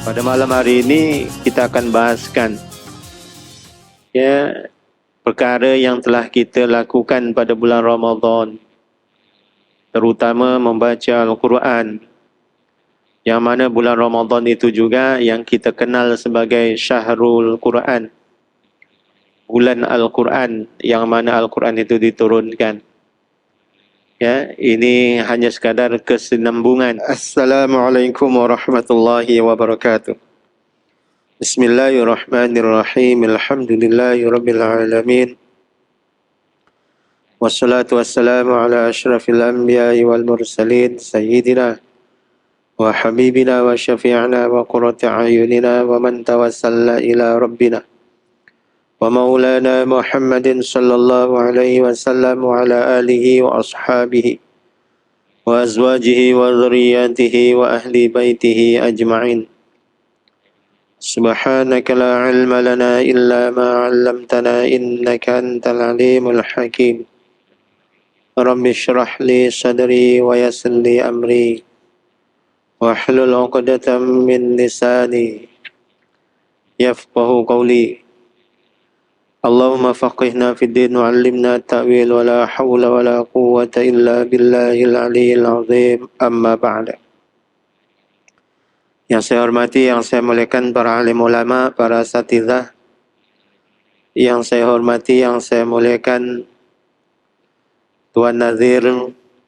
Pada malam hari ini kita akan bahaskan perkara yang telah kita lakukan pada bulan Ramadan, terutama membaca Al-Quran, yang mana bulan Ramadan itu juga yang kita kenal sebagai Syahrul Quran, bulan Al-Quran, yang mana Al-Quran itu diturunkan. Ini hanya sekadar kesinambungan. Assalamualaikum warahmatullahi wabarakatuh. Bismillahirrahmanirrahim. Alhamdulillahirabbil alamin. Wassalatu wassalamu ala asyrafil anbiya'i wal mursalin sayyidina wa habibina wa syafi'ina wa qurrati a'yunina wa man tawassala ila rabbina wa maulana Muhammadin sallallahu alaihi wasallam wa ala alihi wa ashabihi wa azwajihi wa dhurriyyatihi wa ahli baitihi ajma'in. Subhanaka la ilma lana illa ma 'allamtana innaka antal alimul hakim. Rabbi shrah li sadri wa yassir li amri wahlul 'uqdatam min lisani yafqahu qawli. Allahumma faqihna fid din wa 'allimna ta'wil wa la hawla wa la quwwata illa billahil aliyyil 'azim. Amma ba'da. Yang saya hormati, yang saya muliakan para alim ulama, para asatidzah. Yang saya hormati, yang saya muliakan Tuan Nazir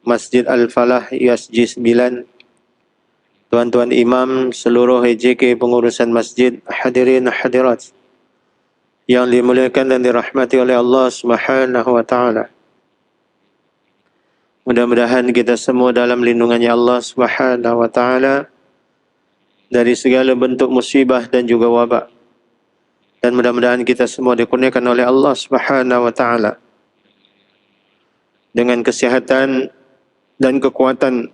Masjid Al-Falah USG 9, Tuan-tuan imam seluruh HJK pengurusan masjid, hadirin hadirat yang dimuliakan dan dirahmati oleh Allah Subhanahu wa taala. Mudah-mudahan kita semua dalam lindungannya Allah Subhanahu wa taala dari segala bentuk musibah dan juga wabak. Dan mudah-mudahan kita semua dikurniakan oleh Allah Subhanahu wa taala dengan kesihatan dan kekuatan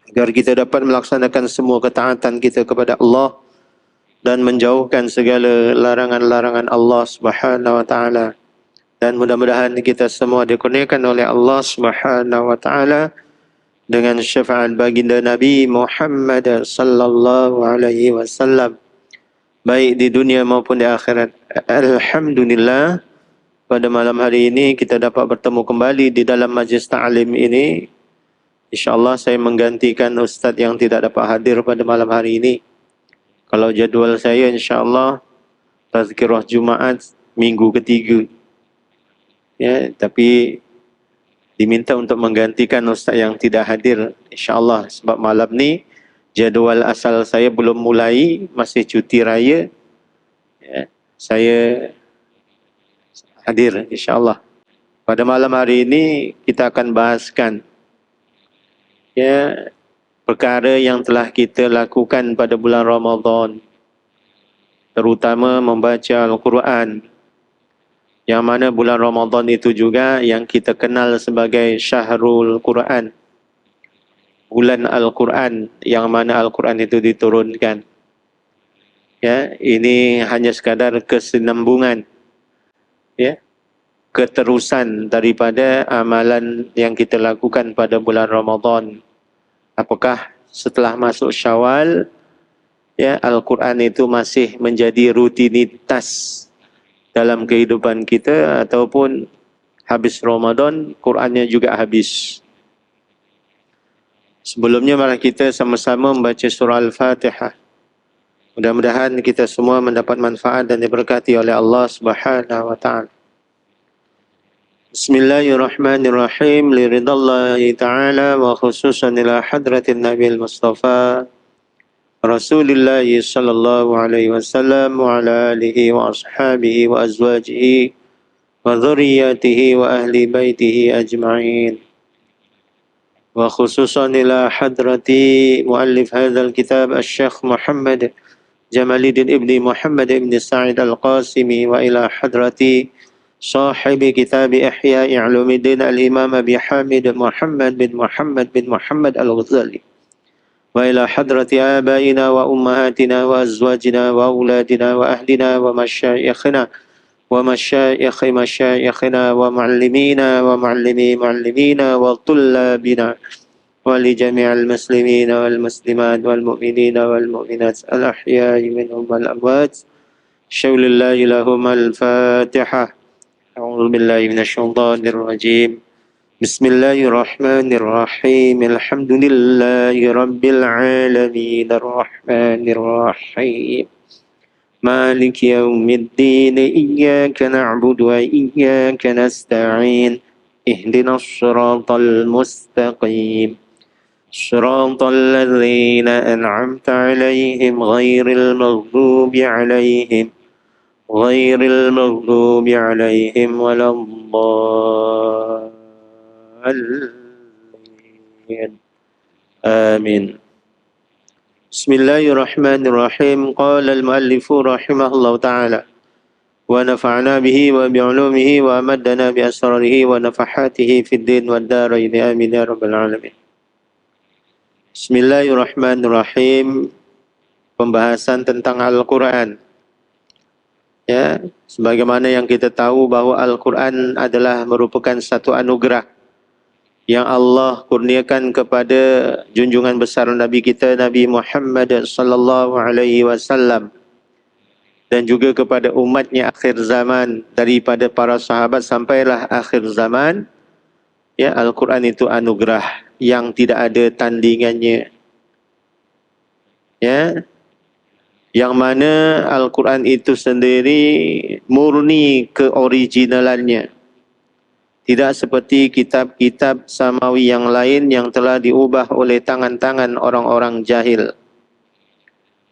agar kita dapat melaksanakan semua ketaatan kita kepada Allah dan menjauhkan segala larangan-larangan Allah Subhanahu wa taala. Dan mudah-mudahan kita semua dikurniakan oleh Allah Subhanahu wa taala dengan syafaat baginda Nabi Muhammad sallallahu alaihi wasallam, baik di dunia maupun di akhirat. Alhamdulillah, pada malam hari ini kita dapat bertemu kembali di dalam majlis ta'lim ini. InsyaAllah saya menggantikan ustaz yang tidak dapat hadir pada malam hari ini. Kalau jadual saya insyaAllah tazkirah Jumaat minggu ketiga. Tapi diminta untuk menggantikan ustaz yang tidak hadir insyaAllah, sebab malam ni jadual asal saya belum mulai, masih cuti raya. Saya hadir insyaAllah. Pada malam hari ini kita akan bahaskan perkara yang telah kita lakukan pada bulan Ramadan, terutama membaca Al-Quran, yang mana bulan Ramadan itu juga yang kita kenal sebagai Syahrul Quran, bulan Al-Quran, yang mana Al-Quran itu diturunkan. Ini hanya sekadar kesinambungan, keterusan daripada amalan yang kita lakukan pada bulan Ramadan. Apakah setelah masuk Syawal, Al-Quran itu masih menjadi rutinitas dalam kehidupan kita, ataupun habis Ramadan Qurannya juga habis. Sebelumnya mari kita sama-sama membaca surah Al-Fatihah. Mudah-mudahan kita semua mendapat manfaat dan diberkati oleh Allah Subhanahu wa taala. Bismillahirrahmanirrahim. Liridallahi ta'ala wa khususan ila hadratin Nabi Mustafa Rasulullah sallallahu alaihi wasallam wa ala alihi wa ashabihi wa azwajihi wa dhurriyyatihi wa ahli baitihi ajma'in. Wa khususan ila hadrati muallif hadzal kitab Asy-Syaikh Muhammad Jamaluddin ibni Muhammad ibni Sa'id Al-Qasimi, wa ila hadrati sahibi kitab Ihya Ulumuddin al-Imam Abi Hamid Muhammad bin Muhammad Al-Ghazali, wa ila hadrati abaina wa ummahatina wa azwajina wa auladina wa ahlina wa masyayikhina wa masyayikhi masyayikhina wa muallimina wa muallimi muallimina wa tullabina ولجميع المسلمين والمسلمات والمؤمنين والمؤمنات الأحياء منهم والأموات شول الله لهم الفاتحة. أعوذ بالله من الشيطان الرجيم. بسم الله الرحمن الرحيم. الحمد لله رب العالمين الرحمن الرحيم مالك يوم الدين إياك نعبد وإياك نستعين اهدنا الصراط المستقيم صراط الذين أنعمت عليهم غير المغضوب عليهم ولا الضالين آمين. بسم الله الرحمن الرحيم. قال المؤلف رحمه الله تعالى ونفعنا به وبعلومه وأمدنا بأسراره ونفحاته في الدين والدارين آمين يا رب العالمين. Bismillahirrahmanirrahim. Pembahasan tentang Al-Quran. Ya, sebagaimana yang kita tahu bahwa Al-Quran adalah merupakan satu anugerah yang Allah kurniakan kepada junjungan besar Nabi kita Nabi Muhammad sallallahu alaihi wasallam dan juga kepada umatnya akhir zaman daripada para sahabat sampailah akhir zaman. Ya, Al-Quran itu anugerah yang tidak ada tandingannya. Ya, yang mana Al-Quran itu sendiri murni keoriginalannya. Tidak seperti kitab-kitab samawi yang lain yang telah diubah oleh tangan-tangan orang-orang jahil.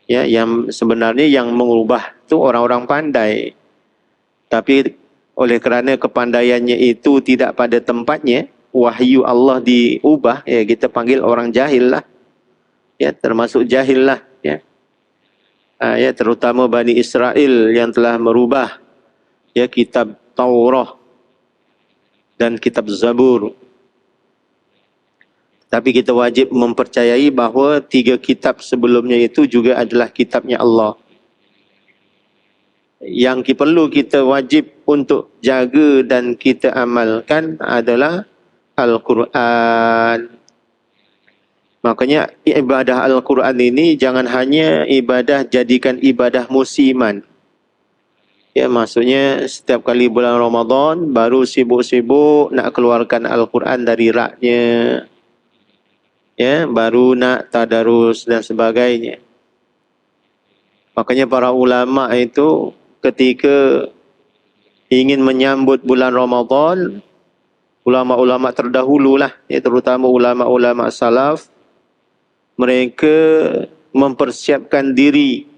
Ya, yang sebenarnya yang mengubah itu orang-orang pandai. Tapi oleh kerana kepandaiannya itu tidak pada tempatnya, wahyu Allah diubah, ya kita panggil orang jahil lah. Ya, termasuk jahil lah. Ya. Ya, terutama Bani Israel yang telah merubah ya kitab Taurat dan kitab Zabur. Tapi kita wajib mempercayai bahawa 3 kitab sebelumnya itu juga adalah kitabnya Allah. Yang perlu kita wajib untuk jaga dan kita amalkan adalah Al-Quran. Makanya ibadah Al-Quran ini jangan hanya ibadah jadikan ibadah musiman. Ya, maksudnya setiap kali bulan Ramadan baru sibuk-sibuk nak keluarkan Al-Quran dari raknya. Ya, baru nak tadarus dan sebagainya. Makanya para ulama itu ketika ingin menyambut bulan Ramadan, ulama-ulama terdahululah, ya, terutama ulama-ulama salaf, mereka mempersiapkan diri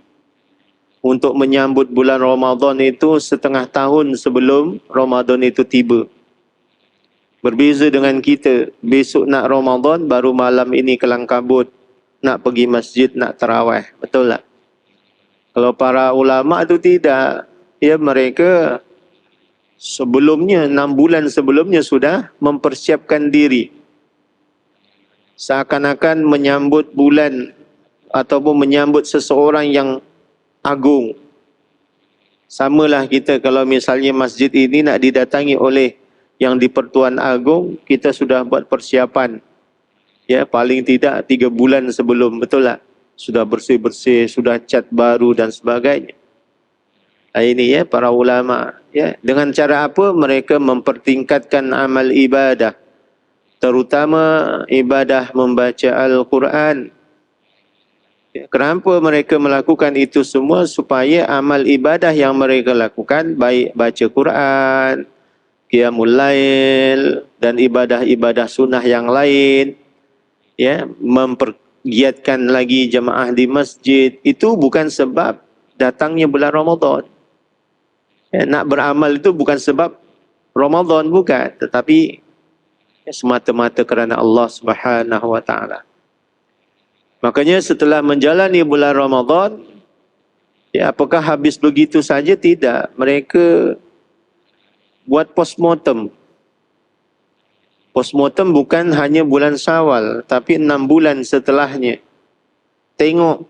untuk menyambut bulan Ramadan itu setengah tahun sebelum Ramadan itu tiba. Berbeza dengan kita, besok nak Ramadan, baru malam ini kelang kabut, nak pergi masjid, nak tarawih. Betul tak? Kalau para ulama itu tidak, ya mereka sebelumnya, 6 bulan sebelumnya sudah mempersiapkan diri. Seakan-akan menyambut bulan ataupun menyambut seseorang yang agung. Samalah kita kalau misalnya masjid ini nak didatangi oleh yang di-Pertuan Agong, kita sudah buat persiapan. Ya, paling tidak 3 bulan sebelum, betul tak? Sudah bersih-bersih, sudah cat baru dan sebagainya. Ini ya para ulama, ya, dengan cara apa mereka mempertingkatkan amal ibadah, terutama ibadah membaca Al-Quran. Ya, kenapa mereka melakukan itu semua? Supaya amal ibadah yang mereka lakukan, baik baca Quran, qiyamul lail dan ibadah-ibadah sunnah yang lain, ya, mempergiatkan lagi jemaah di masjid, itu bukan sebab datangnya bulan Ramadan. Ya, nak beramal itu bukan sebab Ramadan, bukan, tetapi ya, semata-mata kerana Allah Subhanahu wa taala. Makanya setelah menjalani bulan Ramadan, ya, apakah habis begitu saja? Tidak. Mereka buat postmortem. Postmortem bukan hanya bulan Syawal, tapi 6 bulan setelahnya. Tengok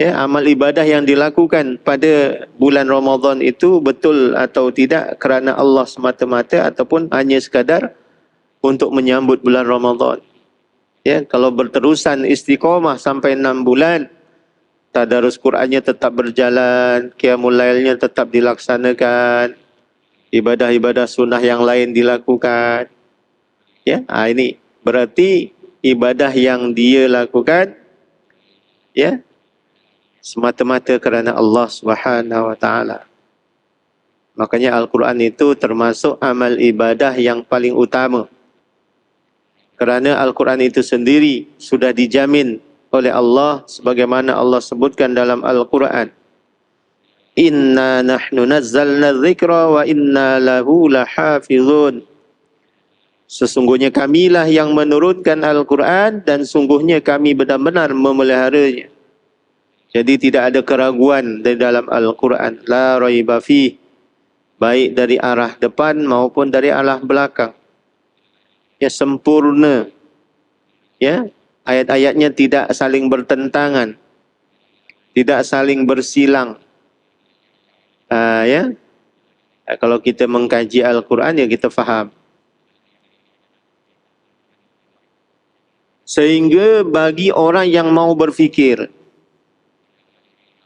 ya, amal ibadah yang dilakukan pada bulan Ramadan itu betul atau tidak kerana Allah semata-mata ataupun hanya sekadar untuk menyambut bulan Ramadan. Ya, kalau berterusan istiqomah sampai 6 bulan, tadarus Qurannya tetap berjalan, qiyamul lailnya tetap dilaksanakan, ibadah-ibadah sunnah yang lain dilakukan. Ya, ini berarti ibadah yang dia lakukan ya semata-mata kerana Allah Subhanahu wa taala. Makanya Al-Quran itu termasuk amal ibadah yang paling utama. Kerana Al-Quran itu sendiri sudah dijamin oleh Allah sebagaimana Allah sebutkan dalam Al-Quran. Inna nahnu nazzalna dzikra wa inna lahu lahafizun. Sesungguhnya kamilah yang menurunkan Al-Quran dan sungguhnya kami benar-benar memeliharanya. Jadi tidak ada keraguan di dalam Al-Quran. La raiba fih. Baik dari arah depan maupun dari arah belakang. Ya, sempurna. Ya, ayat-ayatnya tidak saling bertentangan. Tidak saling bersilang. Ya. Kalau kita mengkaji Al-Quran ya kita faham. Sehingga bagi orang yang mau berfikir,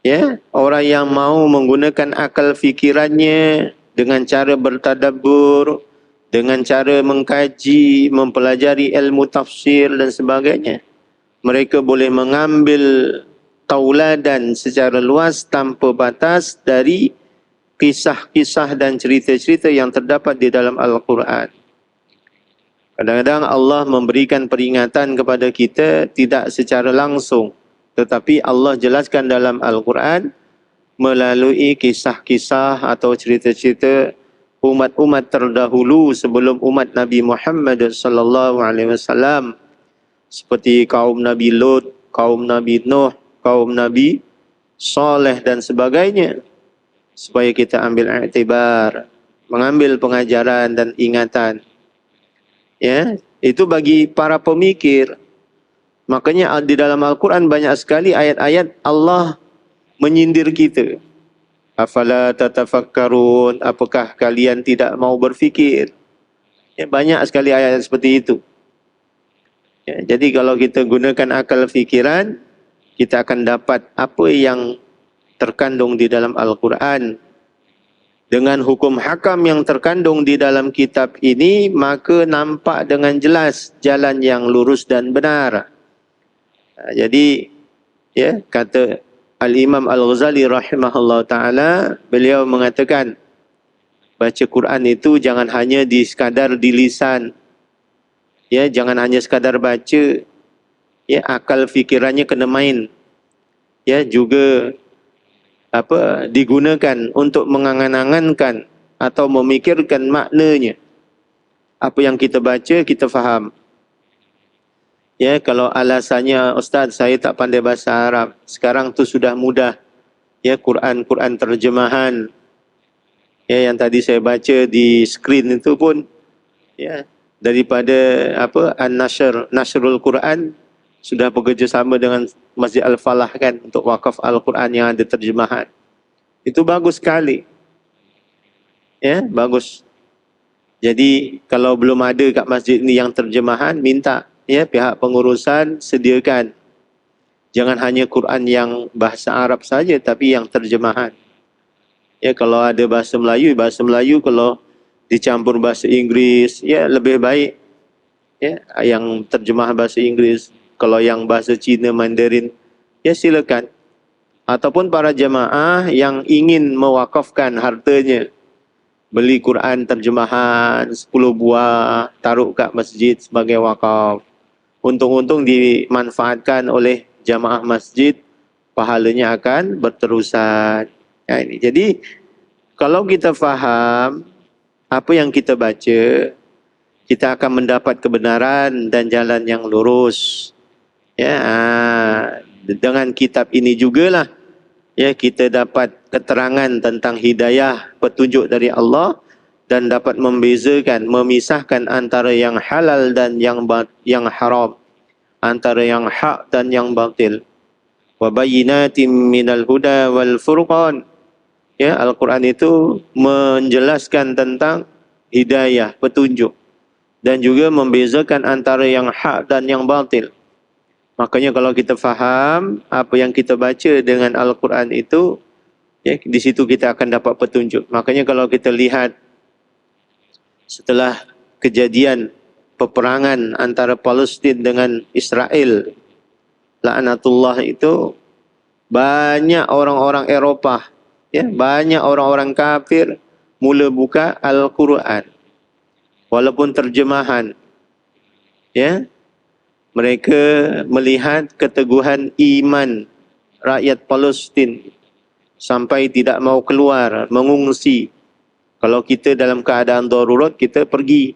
ya, orang yang mau menggunakan akal fikirannya dengan cara bertadabbur, dengan cara mengkaji, mempelajari ilmu tafsir dan sebagainya, mereka boleh mengambil tauladan secara luas tanpa batas dari kisah-kisah dan cerita-cerita yang terdapat di dalam Al-Quran. Kadang-kadang Allah memberikan peringatan kepada kita tidak secara langsung, tetapi Allah jelaskan dalam Al-Quran melalui kisah-kisah atau cerita-cerita umat-umat terdahulu sebelum umat Nabi Muhammad sallallahu alaihi wasallam, seperti kaum Nabi Lut, kaum Nabi Nuh, kaum Nabi Saleh dan sebagainya, supaya kita ambil iktibar, mengambil pengajaran dan ingatan. Ya, itu bagi para pemikir. Makanya di dalam Al-Quran banyak sekali ayat-ayat Allah menyindir kita. Afala tatafakkarun, apakah kalian tidak mau berfikir? Ya, banyak sekali ayat seperti itu. Ya, jadi kalau kita gunakan akal fikiran, kita akan dapat apa yang terkandung di dalam Al-Quran. Dengan hukum hakam yang terkandung di dalam kitab ini, maka nampak dengan jelas jalan yang lurus dan benar. Jadi, ya, kata Al-Imam Al-Ghazali rahimahullah ta'ala, beliau mengatakan, baca Quran itu jangan hanya sekadar di lisan. Ya, jangan hanya sekadar baca. Ya, akal fikirannya kena main. Ya, juga digunakan untuk mengangan-angankan atau memikirkan maknanya. Apa yang kita baca, kita faham. Ya, kalau alasannya, Ustaz, saya tak pandai bahasa Arab. Sekarang tu sudah mudah. Ya, Quran terjemahan. Ya, yang tadi saya baca di skrin itu pun, ya, daripada Nasrul Quran sudah bekerjasama dengan Masjid Al-Falah kan untuk wakaf Al-Quran yang ada terjemahan. Itu bagus sekali. Ya, bagus. Jadi kalau belum ada kat masjid ni yang terjemahan, minta ya pihak pengurusan sediakan. Jangan hanya Quran yang bahasa Arab saja, tapi yang terjemahan. Ya, kalau ada bahasa Melayu, kalau dicampur bahasa Inggris, ya lebih baik. Ya, yang terjemah bahasa Inggris. Kalau yang bahasa Cina, Mandarin, ya silakan. Ataupun para jemaah yang ingin mewakafkan hartanya, beli Quran terjemahan 10 buah, taruh kat masjid sebagai wakaf. Untung-untung dimanfaatkan oleh jamaah masjid, pahalanya akan berterusan. Ya, ini. Jadi, kalau kita faham apa yang kita baca, kita akan mendapat kebenaran dan jalan yang lurus. Ya, dengan kitab ini jugalah ya kita dapat keterangan tentang hidayah, petunjuk dari Allah, dan dapat membezakan, memisahkan antara yang halal dan yang haram, antara yang hak dan yang batil. Wa bayyinatin minal huda wal furqan. Ya, Al-Quran itu menjelaskan tentang hidayah, petunjuk, dan juga membezakan antara yang hak dan yang batil. Makanya kalau kita faham apa yang kita baca dengan Al-Quran itu, ya, di situ kita akan dapat petunjuk. Makanya kalau kita lihat setelah kejadian peperangan antara Palestin dengan Israel, laknatullah itu, banyak orang-orang Eropah, ya, banyak orang-orang kafir mula buka Al-Quran. Walaupun terjemahan, ya, mereka melihat keteguhan iman rakyat Palestin sampai tidak mau keluar, mengungsi. Kalau kita dalam keadaan darurat, kita pergi,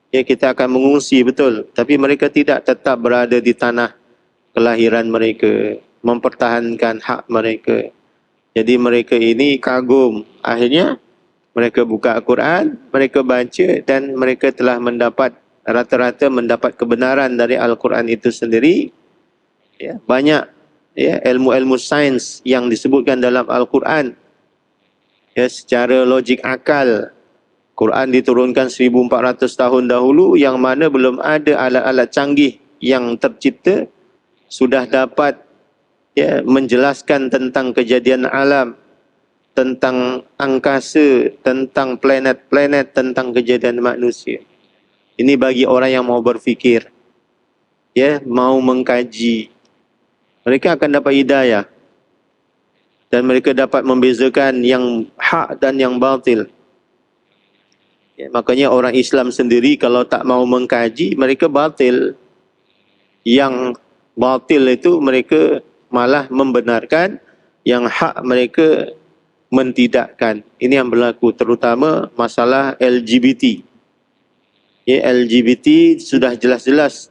ya, kita akan mengungsi, betul. Tapi mereka tidak, tetap berada di tanah kelahiran mereka, mempertahankan hak mereka. Jadi mereka ini kagum. Akhirnya mereka buka Al-Quran, mereka baca, dan mereka telah mendapat, rata-rata mendapat kebenaran dari Al-Quran itu sendiri. Ya, banyak, ya, ilmu-ilmu sains yang disebutkan dalam Al-Quran, ya, secara logik akal. Quran diturunkan 1400 tahun dahulu, yang mana belum ada alat-alat canggih yang tercipta sudah dapat, ya, menjelaskan tentang kejadian alam, tentang angkasa, tentang planet-planet, tentang kejadian manusia. Ini bagi orang yang mau berfikir, ya, mau mengkaji. Mereka akan dapat hidayah. Dan mereka dapat membezakan yang hak dan yang batil. Ya, makanya orang Islam sendiri kalau tak mau mengkaji, mereka batil. Yang batil itu mereka malah membenarkan, yang hak mereka mentidakkan. Ini yang berlaku terutama masalah LGBT. Ya, LGBT sudah jelas-jelas,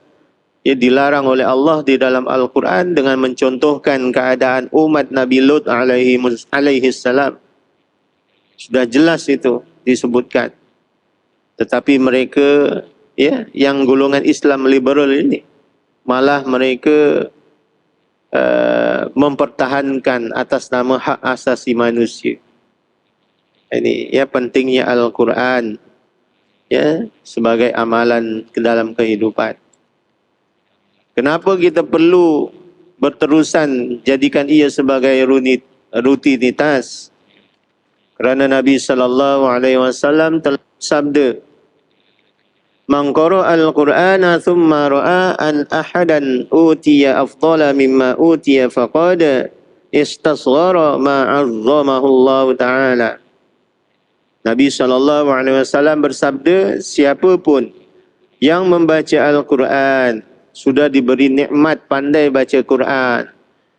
ya, dilarang oleh Allah di dalam Al-Quran dengan mencontohkan keadaan umat Nabi Lut alaihi salam. Sudah jelas itu disebutkan. Tetapi mereka, ya, yang golongan Islam liberal ini, malah mereka mempertahankan atas nama hak asasi manusia. Ini, ya, pentingnya Al-Quran, ya, sebagai amalan ke dalam kehidupan. Kenapa kita perlu berterusan jadikan ia sebagai rutinitas? Kerana Nabi SAW telah sabda, "Man qara'a al-Qur'ana thumma ra'a an ahadan utiya afdala mimma utiya faqad istasghara ma 'azzamahu Allah Ta'ala." Nabi SAW bersabda, siapa pun yang membaca Al-Quran, sudah diberi nikmat pandai baca Quran,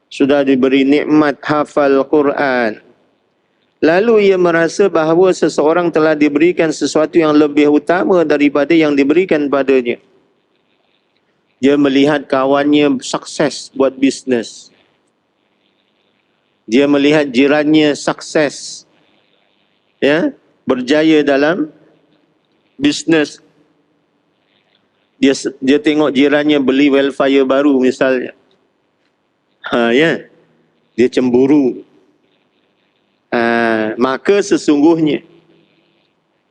sudah diberi nikmat hafal Quran, lalu ia merasa bahawa seseorang telah diberikan sesuatu yang lebih utama daripada yang diberikan padanya. Dia melihat kawannya sukses buat bisnes. Dia melihat jirannya sukses, ya, berjaya dalam bisnes. Dia tengok jirannya beli welfare baru misalnya. Ya, dia cemburu. Maka sesungguhnya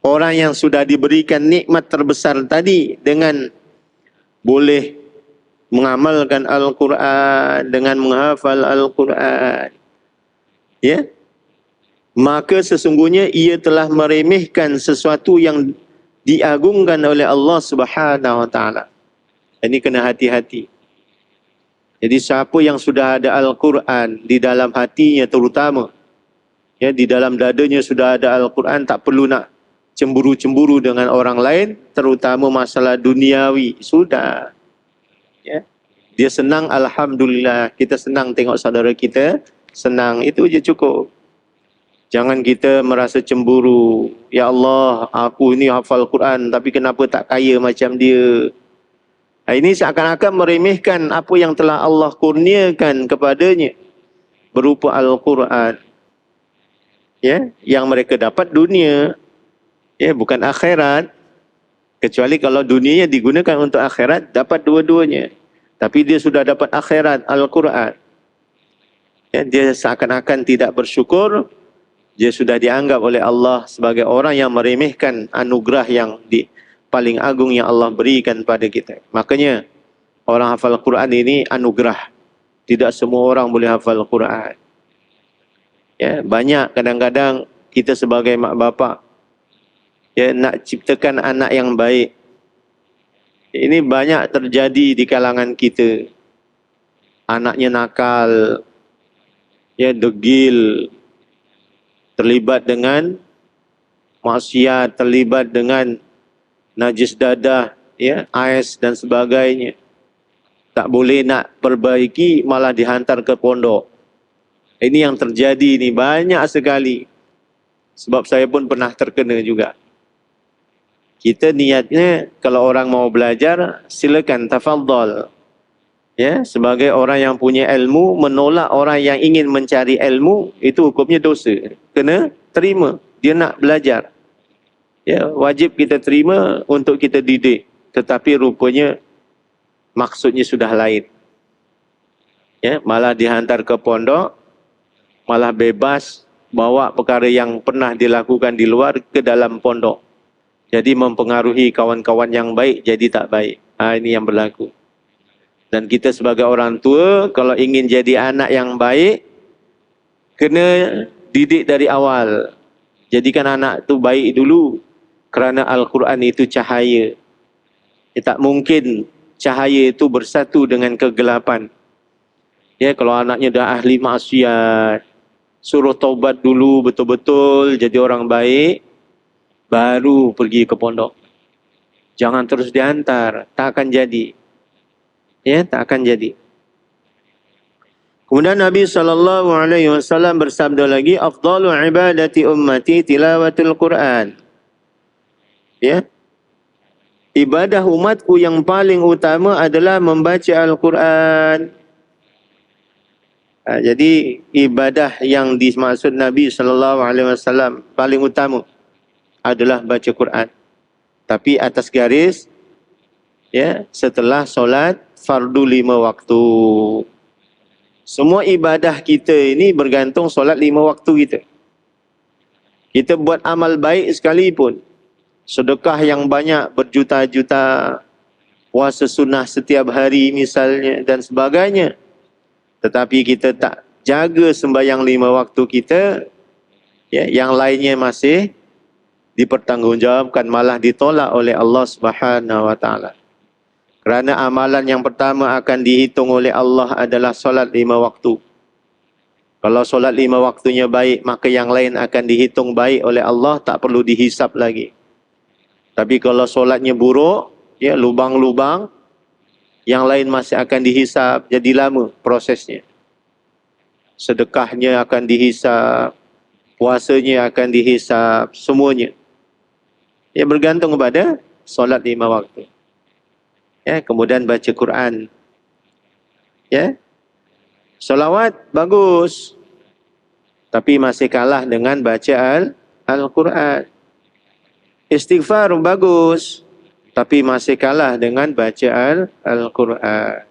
orang yang sudah diberikan nikmat terbesar tadi dengan boleh mengamalkan Al-Quran, dengan menghafal Al-Quran, ya, maka sesungguhnya ia telah meremehkan sesuatu yang diagungkan oleh Allah Subhanahu Wa Taala. Ini kena hati-hati. Jadi siapa yang sudah ada Al-Quran di dalam hatinya terutama, ya, di dalam dadanya sudah ada Al-Quran, tak perlu nak cemburu-cemburu dengan orang lain, terutama masalah duniawi. Sudah, ya, dia senang, alhamdulillah. Kita senang tengok saudara kita senang, itu je cukup. Jangan kita merasa cemburu. Ya Allah, aku ini hafal Quran tapi kenapa tak kaya macam dia. Ini seakan-akan meremehkan apa yang telah Allah kurniakan kepadanya berupa Al-Quran. Ya, yang mereka dapat dunia, ya, bukan akhirat. Kecuali kalau dunianya digunakan untuk akhirat, dapat dua-duanya. Tapi dia sudah dapat akhirat, Al-Quran. Ya, dia seakan-akan tidak bersyukur. Dia sudah dianggap oleh Allah sebagai orang yang meremehkan anugerah yang paling agung yang Allah berikan pada kita. Makanya orang hafal Quran ini anugerah. Tidak semua orang boleh hafal Quran. Ya, banyak kadang-kadang kita sebagai mak bapak ya nak ciptakan anak yang baik. Ini banyak terjadi di kalangan kita. Anaknya nakal, ya degil, terlibat dengan maksiat, terlibat dengan najis dadah, ya, ais dan sebagainya. Tak boleh nak perbaiki, malah dihantar ke pondok. Ini yang terjadi ni banyak sekali. Sebab saya pun pernah terkena juga. Kita niatnya kalau orang mau belajar, silakan tafadhal. Ya, sebagai orang yang punya ilmu, menolak orang yang ingin mencari ilmu, itu hukumnya dosa. Kena terima, dia nak belajar. Ya, wajib kita terima untuk kita didik. Tetapi rupanya maksudnya sudah lain. Ya, malah dihantar ke pondok, malah bebas bawa perkara yang pernah dilakukan di luar ke dalam pondok. Jadi mempengaruhi kawan-kawan yang baik jadi tak baik. Ini yang berlaku. Dan kita sebagai orang tua, kalau ingin jadi anak yang baik, kena didik dari awal. Jadikan anak tu baik dulu. Kerana Al-Quran itu cahaya. Tak mungkin cahaya itu bersatu dengan kegelapan. Ya, kalau anaknya dah ahli maksiat, suruh taubat dulu betul-betul jadi orang baik, baru pergi ke pondok. Jangan terus dihantar, tak akan jadi. Ya, tak akan jadi. Kemudian Nabi SAW bersabda lagi, afdalu ibadati ummati tilawatul Quran. Ya, ibadah umatku yang paling utama adalah membaca Al-Quran. Jadi ibadah yang dimaksud Nabi SAW paling utama adalah baca Quran. Tapi atas garis, ya, setelah solat fardu 5 waktu. Semua ibadah kita ini bergantung solat 5 waktu kita. Kita buat amal baik sekalipun, sedekah yang banyak berjuta-juta, puasa sunnah setiap hari misalnya dan sebagainya, tetapi kita tak jaga sembahyang 5 waktu kita, ya, yang lainnya masih dipertanggungjawabkan, malah ditolak oleh Allah Subhanahu wa taala. Kerana amalan yang pertama akan dihitung oleh Allah adalah solat 5 waktu. Kalau solat 5 waktunya baik, maka yang lain akan dihitung baik oleh Allah, tak perlu dihisap lagi. Tapi kalau solatnya buruk, ya, lubang-lubang, yang lain masih akan dihisap, jadi lama prosesnya. Sedekahnya akan dihisap, puasanya akan dihisap, semuanya. Ya, bergantung kepada solat 5 waktu. Ya, kemudian baca Quran. Ya. Solawat bagus. Tapi masih kalah dengan baca Al-Quran. Istighfar bagus. Tapi masih kalah dengan baca Al-Quran.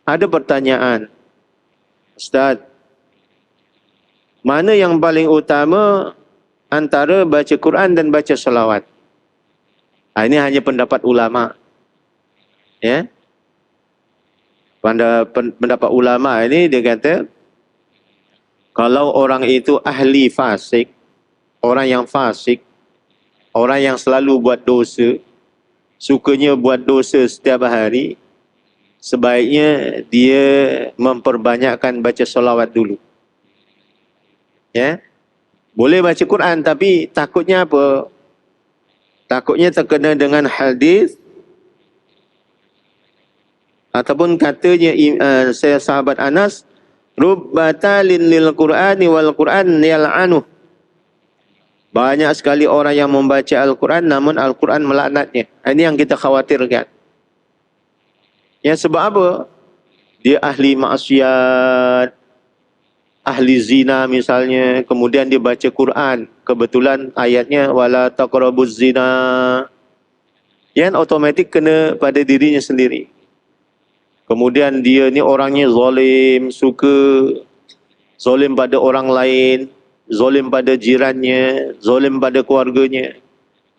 Ada pertanyaan. Ustaz, mana yang paling utama antara baca Quran dan baca salawat? Ini hanya pendapat ulama. Ya. Pendapat ulama ini dia kata, kalau orang itu ahli fasik, orang yang fasik, orang yang selalu buat dosa, sukanya buat dosa setiap hari, sebaiknya dia memperbanyakkan baca salawat dulu. Ya. Boleh baca Quran, tapi takutnya apa? Takutnya terkena dengan hadis, ataupun katanya saya sahabat Anas, rubbatalin lil Qur'ani wal Qur'an yal'anuh. Banyak sekali orang yang membaca Al-Quran namun Al-Quran melaknatnya. Ini yang kita khawatirkan. Ya, sebab apa? Dia ahli maksiat, ahli zina misalnya, kemudian dia baca Quran, kebetulan ayatnya wala taqrabuz zina. Yang otomatik kena pada dirinya sendiri. Kemudian dia ni orangnya zalim, suka zalim pada orang lain, zalim pada jirannya, zalim pada keluarganya.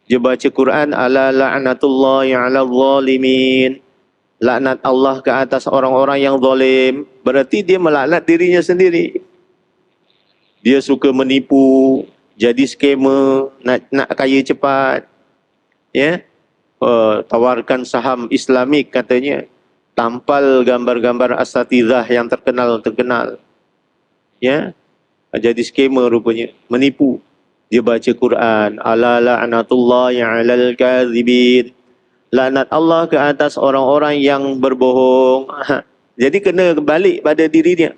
Dia baca Quran, ala la'natullahi 'alal zalimin. Laknat Allah ke atas orang-orang yang zalim. Berarti dia melaknat dirinya sendiri. Dia suka menipu, jadi skamer, nak kaya cepat. Ya. Tawarkan saham Islamik katanya. Tampal gambar-gambar asatizah yang terkenal. Ya. Jadi skamer rupanya, menipu. Dia baca Quran, ala la'natullahi 'alal kadzibin. Laknat Allah ke atas orang-orang yang berbohong. Jadi kena balik pada diri dia.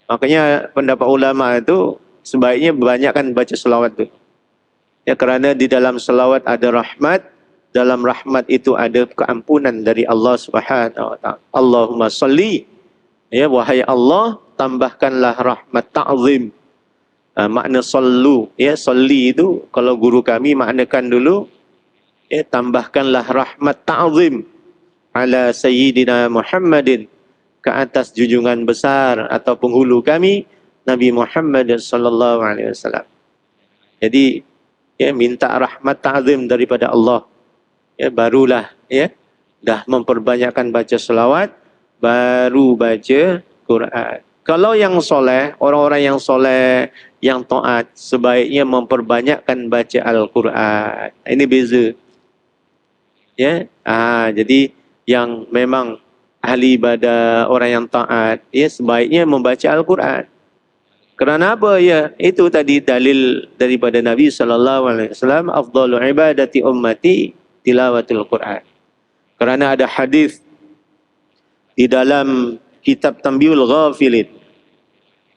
Makanya pendapat ulama itu sebaiknya banyakkan baca selawat tu. Ya, kerana di dalam selawat ada rahmat, dalam rahmat itu ada keampunan dari Allah Subhanahu wa taala. Allahumma salli, ya wahai Allah, tambahkanlah rahmat ta'zim. Makna sallu, ya salli itu kalau guru kami maknakan dulu, ya tambahkanlah rahmat ta'zim ala sayyidina Muhammadin, ke atas junjungan besar atau penghulu kami Nabi Muhammad sallallahu alaihi wasallam. Jadi ya minta rahmat ta'zim daripada Allah. Ya barulah ya dah memperbanyakkan baca selawat, baru baca Quran. Kalau yang soleh, orang-orang yang soleh, yang taat, sebaiknya memperbanyakkan baca Al-Quran. Ini beza. Ya, jadi yang memang ahli ibadah, orang yang taat, ya sebaiknya membaca Al-Quran. Kerana apa? Ya, itu tadi dalil daripada Nabi SAW, afdalu ibadati ummati tilawatul Quran. Kerana ada hadis di dalam kitab Tanbihul Ghafilin,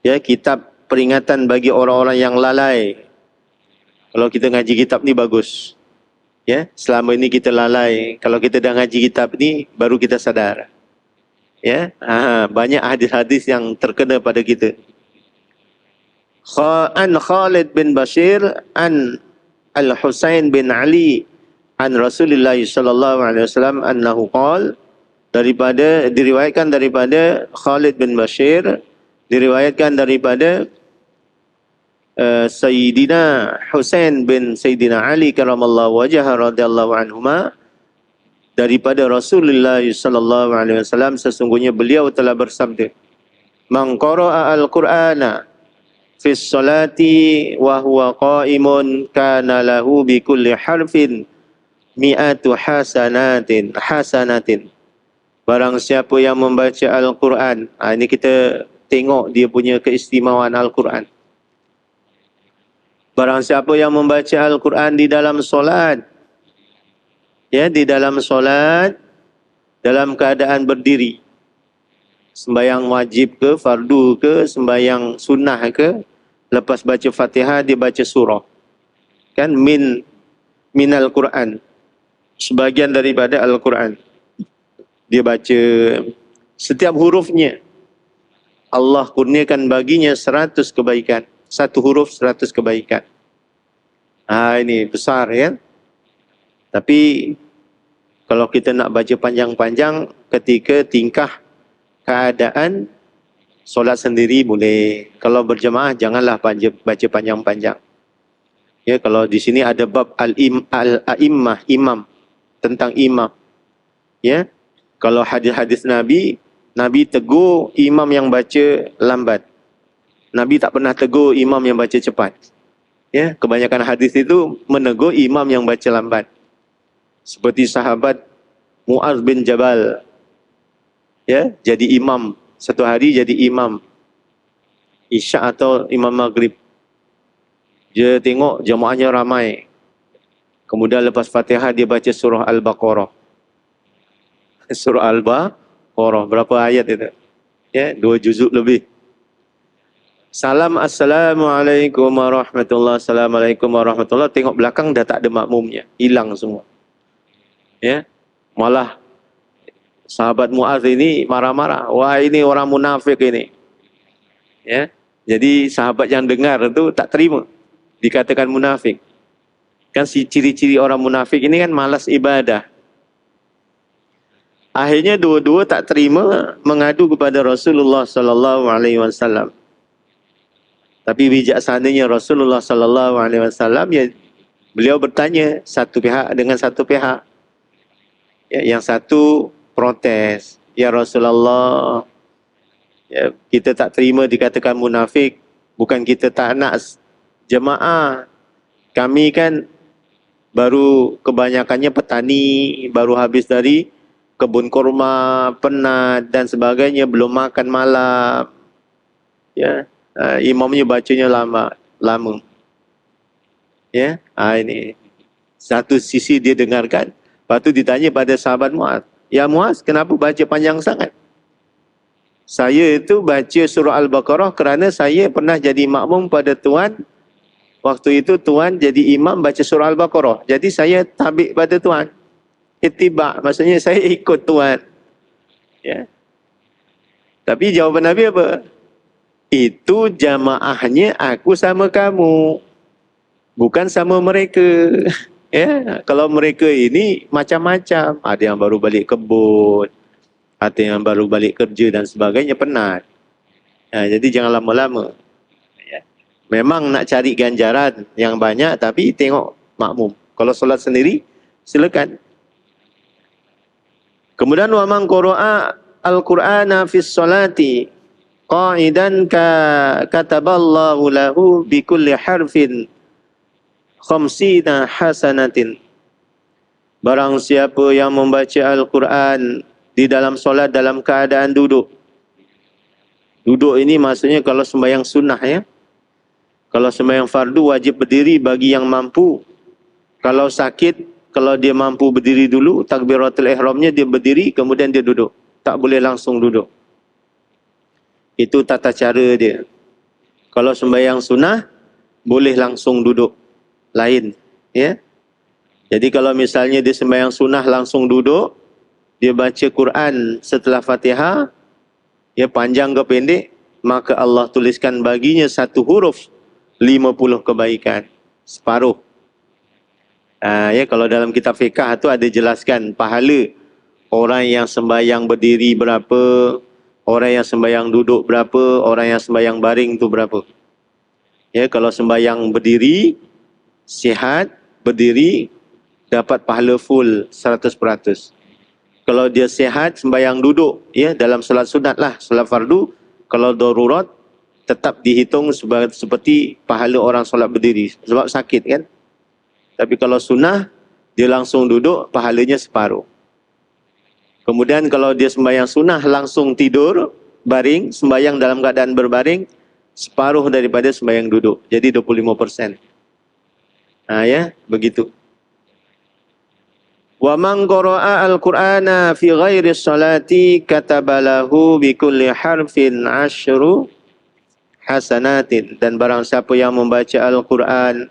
ya kitab peringatan bagi orang-orang yang lalai. Kalau kita ngaji kitab ni bagus. Ya, selama ini kita lalai. Kalau kita dah ngaji kitab ni baru kita sadar. Ya, banyak hadis-hadis yang terkena pada kita. An Khalid bin Bashir an Al-Husain bin Ali an Rasulullah sallallahu alaihi wasallam annahu qala, diriwayatkan daripada Khalid bin Bashir, diriwayatkan daripada Sayyidina Husain bin Sayyidina Ali karamallahu wajhah radhiyallahu anhuma, daripada Rasulullah sallallahu alaihi wasallam, sesungguhnya beliau telah bersabda, man qara'a al-Qur'ana fi sholati wa huwa qa'imun kana lahu bi kulli harfin mi'atu hasanatin. Barang siapa yang membaca Al-Quran, ini kita tengok dia punya keistimewaan Al-Quran. Barang siapa yang membaca Al-Quran di dalam solat, ya di dalam solat, dalam keadaan berdiri, sembahyang wajib ke, fardu ke, sembahyang sunnah ke, lepas baca Fatihah dia baca surah, kan minal Quran, sebagian daripada Al-Quran. Dia baca setiap hurufnya, Allah kurniakan baginya 100 kebaikan. Satu huruf 100 kebaikan. Ini besar ya. Tapi kalau kita nak baca panjang-panjang ketika tingkah keadaan solat sendiri boleh. Kalau berjemaah janganlah baca panjang-panjang. Ya, kalau di sini ada bab al-a'immah, imam, tentang imam. Ya. Kalau hadis-hadis Nabi tegur imam yang baca lambat. Nabi tak pernah tegur imam yang baca cepat. Ya, kebanyakan hadis itu menegur imam yang baca lambat. Seperti sahabat Mu'adz bin Jabal. Ya, jadi imam. Satu hari jadi imam Isya atau imam Maghrib. Dia tengok jemaahnya ramai. Kemudian lepas Fatihah dia baca surah Al-Baqarah. Surah Al-Baqarah, berapa ayat itu? Ya, 2 juzuk lebih. Salam, assalamualaikum warahmatullahi, assalamualaikum warahmatullahi. Tengok belakang dah tak ada makmumnya, hilang semua. Ya, malah sahabat Mu'adz ini marah-marah. Wah, ini orang munafik ini. Ya, jadi sahabat yang dengar itu tak terima, dikatakan munafik. Kan si ciri-ciri orang munafik ini kan malas ibadah. Akhirnya dua-dua tak terima, mengadu kepada Rasulullah sallallahu alaihi wasallam. Tapi bijaksananya Rasulullah sallallahu alaihi wasallam, ya Beliau bertanya satu pihak dengan satu pihak. Ya, yang satu protes, ya Rasulullah, ya, kita tak terima dikatakan munafik, bukan kita tak nak jemaah. Kami kan baru kebanyakannya petani, baru habis dari kebun kurma, penat dan sebagainya, belum makan malam. Ya, imamnya bacanya lama. Ya, ini satu sisi dia dengarkan, lepas tu ditanya pada sahabat Muaz, ya Muaz, kenapa baca panjang sangat? Saya itu baca surah Al-Baqarah kerana saya pernah jadi makmum pada tuan. Waktu itu tuan jadi imam baca surah Al-Baqarah. Jadi saya tabik pada tuan. Ittiba, maksudnya saya ikut tuan. Ya. Tapi jawaban Nabi apa? Itu jamaahnya aku sama kamu. Bukan sama mereka. Ya, kalau mereka ini macam-macam. Ada yang baru balik kebun. Ada yang baru balik kerja dan sebagainya, penat. Jadi jangan lama-lama. Memang nak cari ganjaran yang banyak, tapi tengok makmum. Kalau solat sendiri, silakan. Kemudian wa man qara'a al-Qur'ana fi sholati qa'idan kataballahu lahu bi kulli harfin khamsina hasanatin. Barang siapa yang membaca Al-Quran di dalam solat dalam keadaan duduk. Duduk ini maksudnya kalau sembahyang sunnah, ya. Kalau sembahyang fardu wajib berdiri bagi yang mampu. Kalau sakit, kalau dia mampu berdiri dulu, takbiratul ihramnya dia berdiri, kemudian dia duduk. Tak boleh langsung duduk. Itu tata cara dia. Kalau sembahyang sunnah, boleh langsung duduk. Lain. Ya. Jadi kalau misalnya dia sembahyang sunnah langsung duduk, dia baca Quran setelah Fatihah, ya panjang ke pendek, maka Allah tuliskan baginya satu huruf 50 kebaikan, separuh. Ya, kalau dalam kitab fiqah tu ada jelaskan pahala orang yang sembahyang berdiri berapa, orang yang sembahyang duduk berapa, orang yang sembahyang baring tu berapa. Ya, kalau sembahyang berdiri, sihat, berdiri, dapat pahala full 100%. Kalau dia sihat, sembahyang duduk, ya, dalam solat sunat lah, solat fardu, kalau darurat, tetap dihitung seperti pahala orang solat berdiri. Sebab sakit kan. Tapi kalau sunnah, dia langsung duduk, pahalanya separuh. Kemudian kalau dia sembahyang sunnah, langsung tidur, baring, sembahyang dalam keadaan berbaring, separuh daripada sembahyang duduk. Jadi 25%. Ya, begitu. Wa man qara'a al-Qur'ana fi ghairi sholati katabalahu bi kulli harfin 10 hasanatin. Dan barang siapa yang membaca Al-Quran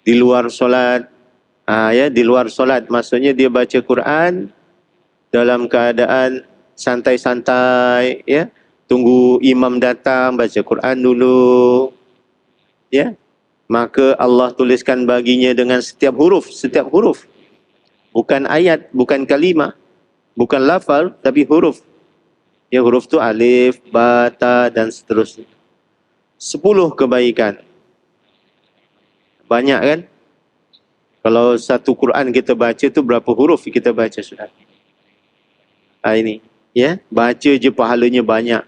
di luar solat, ya, di luar solat maksudnya dia baca Quran dalam keadaan santai-santai, ya, tunggu imam datang baca Quran dulu, ya, maka Allah tuliskan baginya dengan setiap huruf, bukan ayat, bukan kalimah, bukan lafal, tapi huruf. Ya, huruf tu alif, ba, ta dan seterusnya. 10 kebaikan. Banyak kan? Kalau satu Quran kita baca tu berapa huruf kita baca sudah. Ini, ya, baca je pahalanya banyak.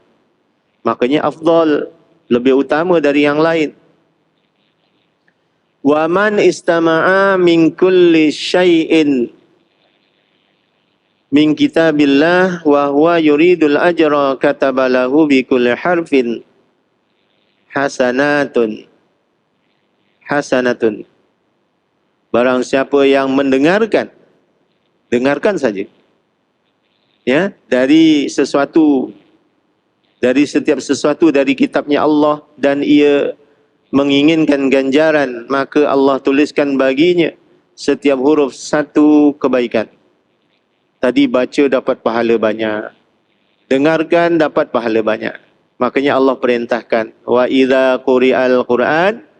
Makanya afdal, lebih utama dari yang lain. Wa man istama'a min kulli syai'in min kitabillah wa huwa yuridul ajra katabalahu bi kulli harfin hasanatun. Barang siapa yang mendengarkan, dengarkan saja, ya, dari setiap sesuatu dari kitabnya Allah, dan ia menginginkan ganjaran, maka Allah tuliskan baginya setiap huruf satu kebaikan. Tadi baca dapat pahala banyak, dengarkan dapat pahala banyak. Makanya Allah perintahkan, wa idza quri'al Qur'an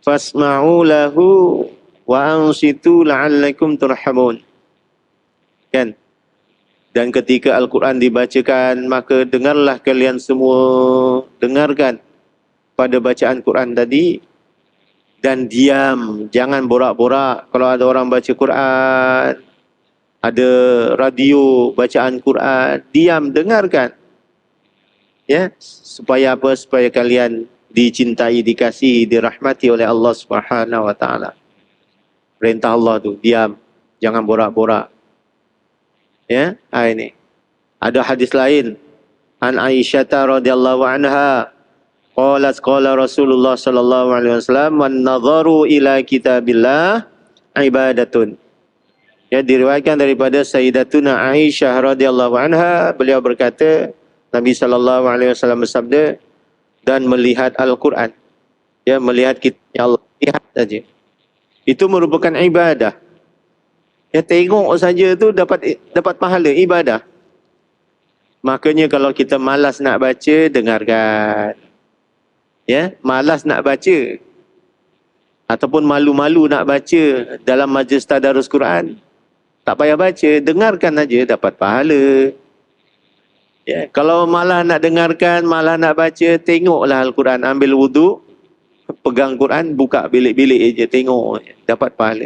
fasma'u lahu wa ansitu la'allakum turhamun. Kan? Dan ketika Al-Quran dibacakan, maka dengarlah kalian semua, dengarkan pada bacaan Quran tadi, Dan diam, jangan borak-borak. Kalau ada orang baca Quran, ada radio bacaan Quran, diam, dengarkan. Ya, supaya apa? Supaya kalian dicintai, dikasihi, dirahmati oleh Allah Subhanahu wa taala. Perintah Allah tu, diam, jangan borak-borak. Ya, ini. Ada hadis lain. An Aisyah radhiyallahu anha, qalat qala Rasulullah sallallahu alaihi wasallam, "Man nadharu ila kitabillah ibadatun." Ya, diriwayatkan daripada Sayyidatuna Aisyah radhiyallahu anha, beliau berkata, Nabi sallallahu alaihi wasallam bersabda, dan melihat Al-Quran. Ya, melihat kita, ya Allah, lihat saja. Itu merupakan ibadah. Ya, tengok saja tu dapat pahala ibadah. Makanya kalau kita malas nak baca, dengarkan. Ya, malas nak baca ataupun malu-malu nak baca dalam majlis tadarus Quran, tak payah baca, dengarkan aja, dapat pahala. Ya, kalau malah nak dengarkan, malah nak baca, tengoklah Al-Quran, ambil wuduk, pegang Quran, buka bilik-bilik je, tengok, dapat pahala.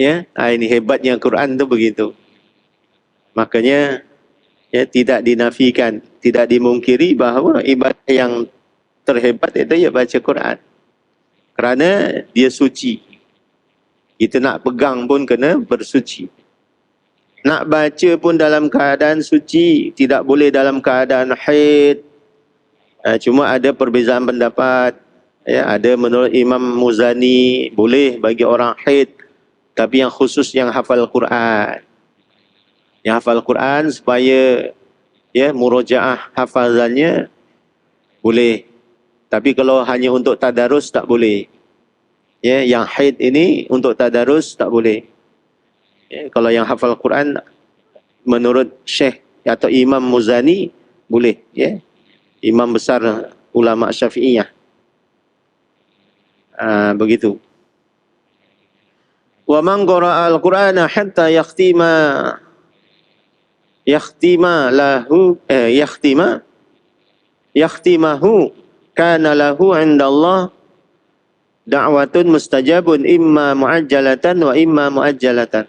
Ya, ini hebatnya Quran tu begitu. Makanya ya, tidak dinafikan, tidak dimungkiri bahawa ibadah yang terhebat itu ya baca Quran. Kerana dia suci. Kita nak pegang pun kena bersuci. Nak baca pun dalam keadaan suci, tidak boleh dalam keadaan haid. Cuma ada perbezaan pendapat. Ya, ada menurut Imam Muzani, boleh bagi orang haid, tapi yang khusus yang hafal Quran. Yang hafal Quran supaya ya murojaah hafazannya boleh. Tapi kalau hanya untuk tadarus tak boleh. Ya, yang haid ini untuk tadarus tak boleh. Ya, kalau yang hafal Quran menurut Syekh atau Imam Muzani boleh, ya. Imam besar ulama Syafi'iyah. Begitu. Wa man qara'a al-Qur'ana hatta yakhtimahu kana lahu 'inda Allah da'watun mustajabun imma mu'ajjalatan wa imma mu'ajjalatan.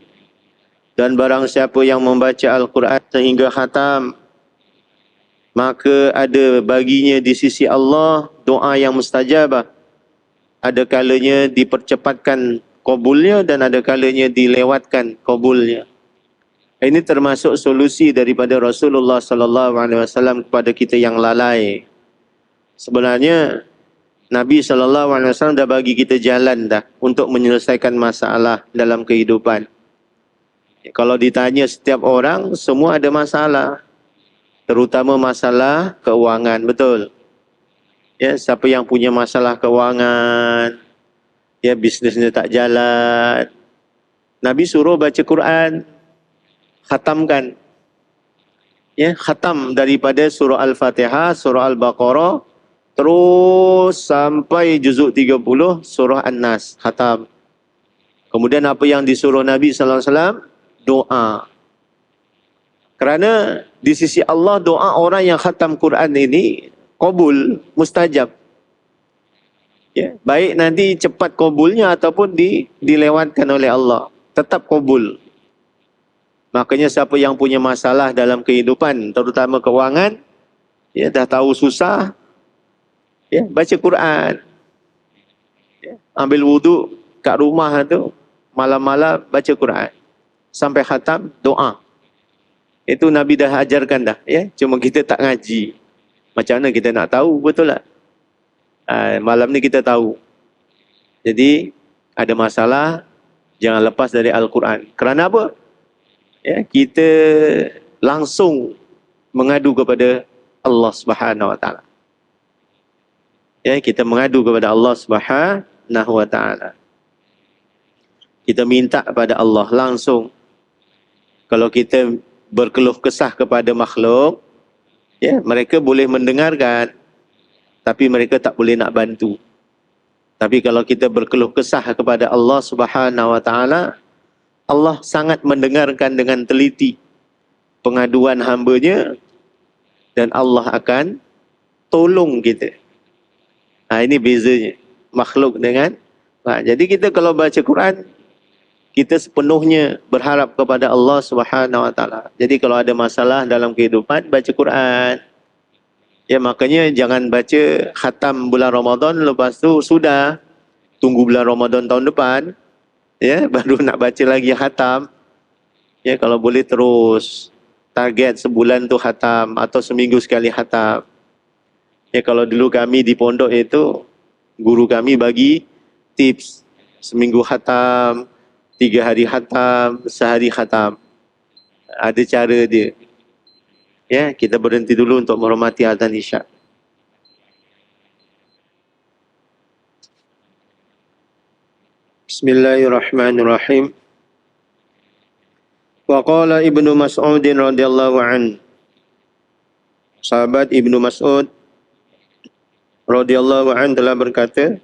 Dan barang siapa yang membaca Al-Quran sehingga khatam, maka ada baginya di sisi Allah doa yang mustajabah. Ada kalanya dipercepatkan qabulnya dan ada kalanya dilewatkan qabulnya. Ini termasuk solusi daripada Rasulullah sallallahu alaihi wasallam kepada kita yang lalai. Sebenarnya Nabi sallallahu alaihi wasallam dah bagi kita jalan dah untuk menyelesaikan masalah dalam kehidupan. Kalau ditanya setiap orang, semua ada masalah. Terutama masalah keuangan, betul. Ya, siapa yang punya masalah keuangan, ya bisnesnya tak jalan, Nabi suruh baca Quran, khatamkan. Ya, khatam daripada surah Al-Fatihah, surah Al-Baqarah, terus sampai juzuk 30 surah An-Nas, khatam. Kemudian apa yang disuruh Nabi sallallahu alaihi wasallam? Doa. Kerana di sisi Allah doa orang yang khatam Quran ini qabul, mustajab. Ya, baik nanti cepat qabulnya ataupun dilewatkan oleh Allah, tetap qabul. Makanya siapa yang punya masalah dalam kehidupan, terutama keuangan, ya dah tahu susah, ya baca Quran. Ya, ambil wuduk kat rumah tu, malam-malam baca Quran. Sampai khatam, doa. Itu Nabi dah ajarkan dah. Ya? Cuma kita tak ngaji. Macam mana kita nak tahu, betul tak? Malam ni kita tahu. Jadi, ada masalah, jangan lepas dari Al-Quran. Kerana apa? Ya, kita langsung mengadu kepada Allah Subhanahu Wa Taala. Ya, kita mengadu kepada Allah Subhanahu Wa Taala. Kita minta kepada Allah langsung. Kalau kita berkeluh kesah kepada makhluk, ya, mereka boleh mendengarkan, tapi mereka tak boleh nak bantu. Tapi kalau kita berkeluh kesah kepada Allah Subhanahu Wa Taala, Allah sangat mendengarkan dengan teliti pengaduan hamba-Nya dan Allah akan tolong kita. Ini bezanya. makhluk dengan jadi kita kalau baca Quran, kita sepenuhnya berharap kepada Allah Subhanahu Wa Taala. Jadi kalau ada masalah dalam kehidupan, baca Quran. Ya, makanya jangan baca khatam bulan Ramadan lepas tu sudah tunggu bulan Ramadan tahun depan, ya, baru nak baca lagi khatam. Ya, kalau boleh terus target sebulan tu khatam atau seminggu sekali khatam. Ya, kalau dulu kami di pondok itu guru kami bagi tips seminggu khatam, 3 hari khatam, sehari khatam. Ada cara dia. Ya, kita berhenti dulu untuk menghormati azan isyak. Bismillahirrahmanirrahim. Wa qala Ibnu Mas'ud radhiyallahu an. Sahabat Ibnu Mas'ud radhiyallahu an telah berkata,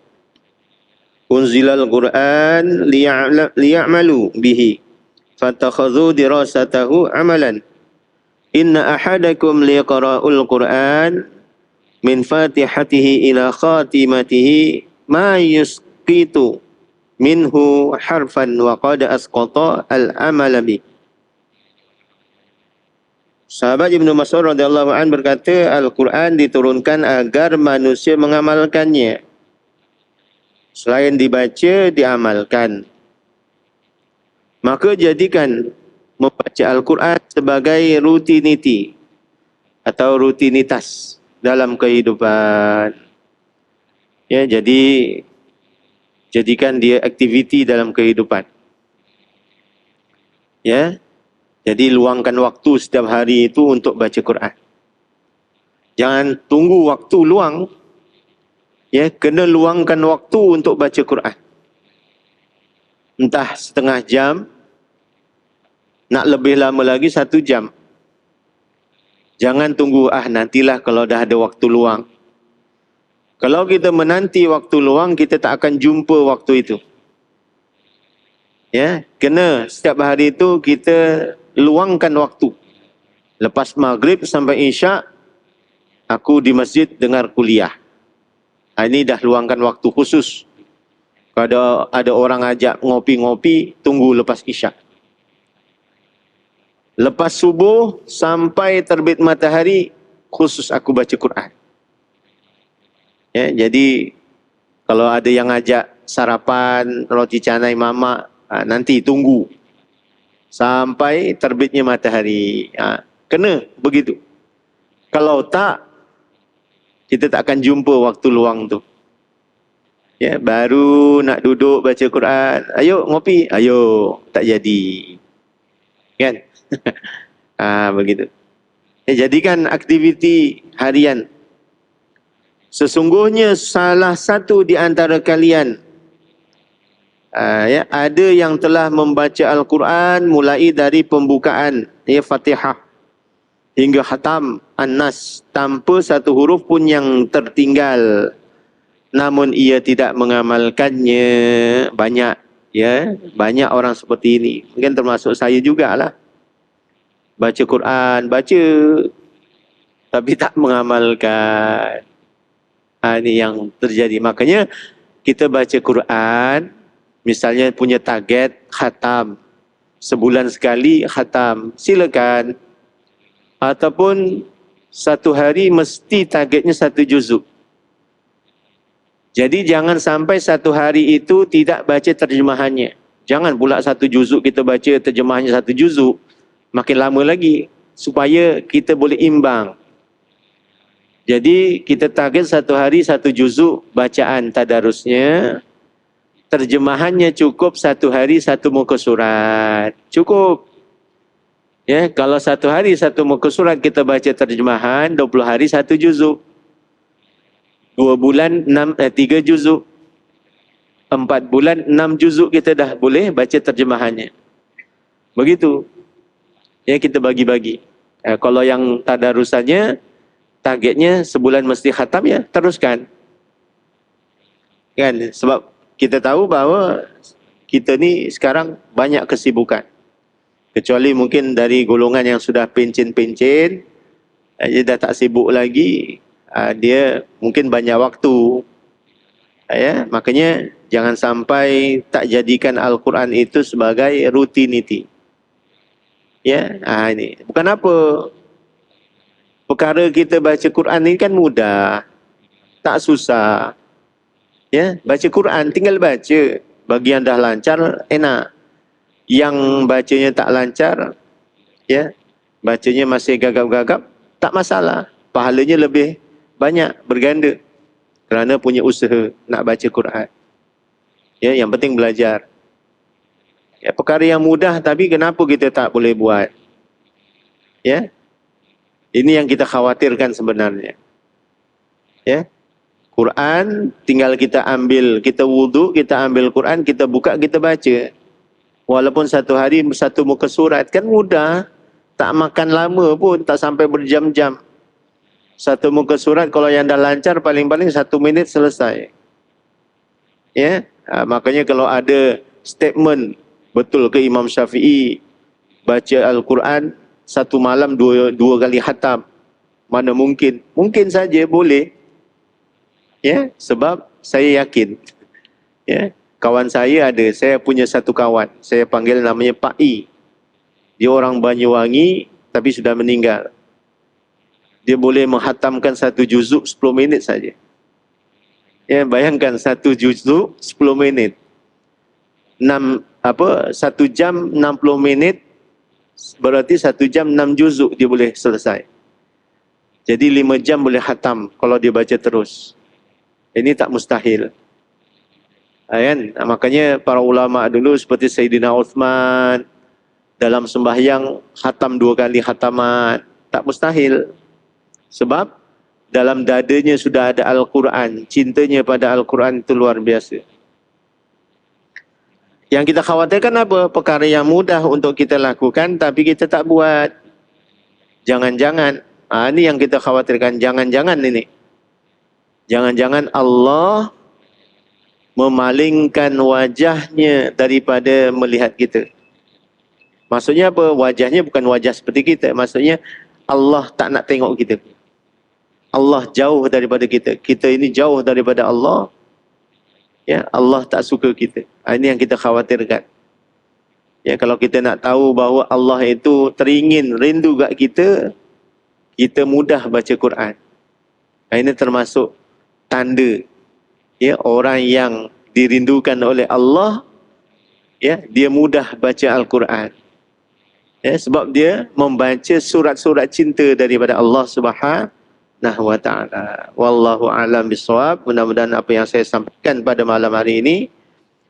unzilal Qur'an liya'malu bihi fatakhadhu dirasatahu amalan. Inna ahadakum liqra'ul Qur'an min fatihatihi ila khatimatihi ma yusqitu minhu harfan wa qad asqata al-amala bi. Sahabat Ibnu Mas'ud radhiyallahu an berkata, Al-Quran diturunkan agar manusia mengamalkannya. Selain dibaca, diamalkan. Maka jadikan membaca Al-Quran sebagai rutiniti atau rutinitas dalam kehidupan. Ya, jadi jadikan dia aktiviti dalam kehidupan. Ya. Jadi luangkan waktu setiap hari itu untuk baca Quran. Jangan tunggu waktu luang. Ya, kena luangkan waktu untuk baca Quran. Entah setengah jam, nak lebih lama lagi 1 jam. Jangan tunggu, nantilah kalau dah ada waktu luang. Kalau kita menanti waktu luang, kita tak akan jumpa waktu itu. Ya, kena setiap hari itu kita luangkan waktu. Lepas maghrib sampai isyak, aku di masjid dengar kuliah. Ini dah luangkan waktu khusus. Kalau ada orang ajak ngopi-ngopi, tunggu lepas isyak. Lepas subuh sampai terbit matahari, khusus aku baca Quran. Ya, jadi kalau ada yang ajak sarapan, roti canai mamak, nanti tunggu sampai terbitnya matahari. Kena begitu. Kalau tak, kita tak akan jumpa waktu luang tu. Ya, baru nak duduk baca Quran, ayo ngopi, ayo, tak jadi. Kan? Begitu. Ya, jadikan aktiviti harian. Sesungguhnya salah satu di antara kalian ada yang telah membaca Al-Quran mulai dari pembukaan, Fatihah hingga khatam An-Nas tanpa satu huruf pun yang tertinggal, namun ia tidak mengamalkannya. Banyak, ya, banyak orang seperti ini. Mungkin termasuk saya jugalah. Baca Quran, baca, tapi tak mengamalkan. Ini yang terjadi. Makanya kita baca Quran, misalnya punya target khatam, sebulan sekali khatam, silakan. Ataupun satu hari mesti targetnya 1 juzuk. Jadi jangan sampai satu hari itu tidak baca terjemahannya. Jangan pula 1 juzuk kita baca terjemahannya 1 juzuk, makin lama lagi, supaya kita boleh imbang. Jadi kita target satu hari 1 juzuk bacaan tadarusnya. Terjemahannya cukup 1 hari 1 muka surat. Cukup. Ya, kalau 1 hari 1 muka surat kita baca terjemahan, 20 hari 1 juzuk. 2 bulan 3 juzuk. 4 bulan 6 juzuk kita dah boleh baca terjemahannya. Begitu. Ya, kita bagi-bagi. Kalau yang tadarusannya targetnya sebulan mesti khatam, ya teruskan. Kan, sebab kita tahu bahawa kita ni sekarang banyak kesibukan. Kecuali mungkin dari golongan yang sudah pencen-pencen, dia dah tak sibuk lagi, dia mungkin banyak waktu. Ya, makanya jangan sampai tak jadikan Al-Quran itu sebagai rutinity. Ya, ini bukan apa. Perkara kita baca Quran ini kan mudah, tak susah. Ya, baca Quran tinggal baca. Bagi yang dah lancar enak. Yang bacanya tak lancar, ya, bacanya masih gagap-gagap, tak masalah. Pahalanya lebih banyak, berganda. Kerana punya usaha nak baca Quran. Ya, yang penting belajar. Ya, perkara yang mudah tapi kenapa kita tak boleh buat? Ya. Ini yang kita khawatirkan sebenarnya. Ya. Quran tinggal kita ambil, kita wudu, kita ambil Quran, kita buka, kita baca. Walaupun satu hari satu muka surat kan mudah. Tak makan lama pun, tak sampai berjam-jam. Satu muka surat kalau yang dah lancar paling-paling 1 minit selesai. Ya, makanya kalau ada statement betul ke Imam Syafi'i baca Al-Quran satu malam dua kali khatam, mana mungkin? Mungkin saja boleh. Ya, sebab saya yakin. Ya, kawan saya ada, saya punya satu kawan, saya panggil namanya Pak I. Dia orang Banyuwangi tapi sudah meninggal. Dia boleh menghatamkan satu juzuk 10 minit saja. Ya, bayangkan satu juzuk 10 minit. 1 jam 60 minit berarti 1 jam 6 juzuk dia boleh selesai. Jadi 5 jam boleh khatam kalau dia baca terus. Ini tak mustahil. Kan? Makanya para ulama dulu seperti Sayyidina Uthman dalam sembahyang khatam 2 kali khataman. Tak mustahil. Sebab dalam dadanya sudah ada Al-Quran. Cintanya pada Al-Quran itu luar biasa. Yang kita khawatirkan apa? Perkara yang mudah untuk kita lakukan tapi kita tak buat. Jangan-jangan. Ini yang kita khawatirkan. Jangan-jangan ini. Jangan-jangan Allah memalingkan wajahnya daripada melihat kita. Maksudnya apa? Wajahnya bukan wajah seperti kita. Maksudnya Allah tak nak tengok kita. Allah jauh daripada kita. Kita ini jauh daripada Allah. Ya, Allah tak suka kita. Ini yang kita khawatirkan. Ya, kalau kita nak tahu bahawa Allah itu teringin, rindu kat kita, kita mudah baca Quran. Ini termasuk tanda. Ya, orang yang dirindukan oleh Allah, ya, dia mudah baca Al-Quran. Ya, sebab dia membaca surat-surat cinta daripada Allah Subhanahu wa ta'ala. Wallahu a'lam bishawab. Mudah-mudahan apa yang saya sampaikan pada malam hari ini,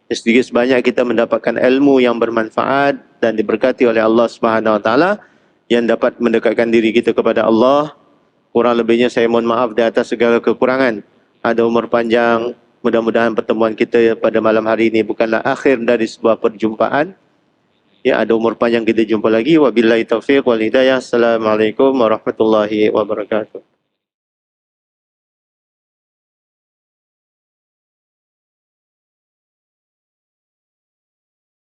sedikit sebanyak kita mendapatkan ilmu yang bermanfaat dan diberkati oleh Allah Subhanahu wa ta'ala, yang dapat mendekatkan diri kita kepada Allah. Kurang lebihnya saya mohon maaf di atas segala kekurangan. Ada umur panjang. Mudah-mudahan pertemuan kita pada malam hari ini bukanlah akhir dari sebuah perjumpaan. Ya, ada umur panjang kita jumpa lagi. Wabillahi taufiq wal hidayah. Assalamualaikum warahmatullahi wabarakatuh.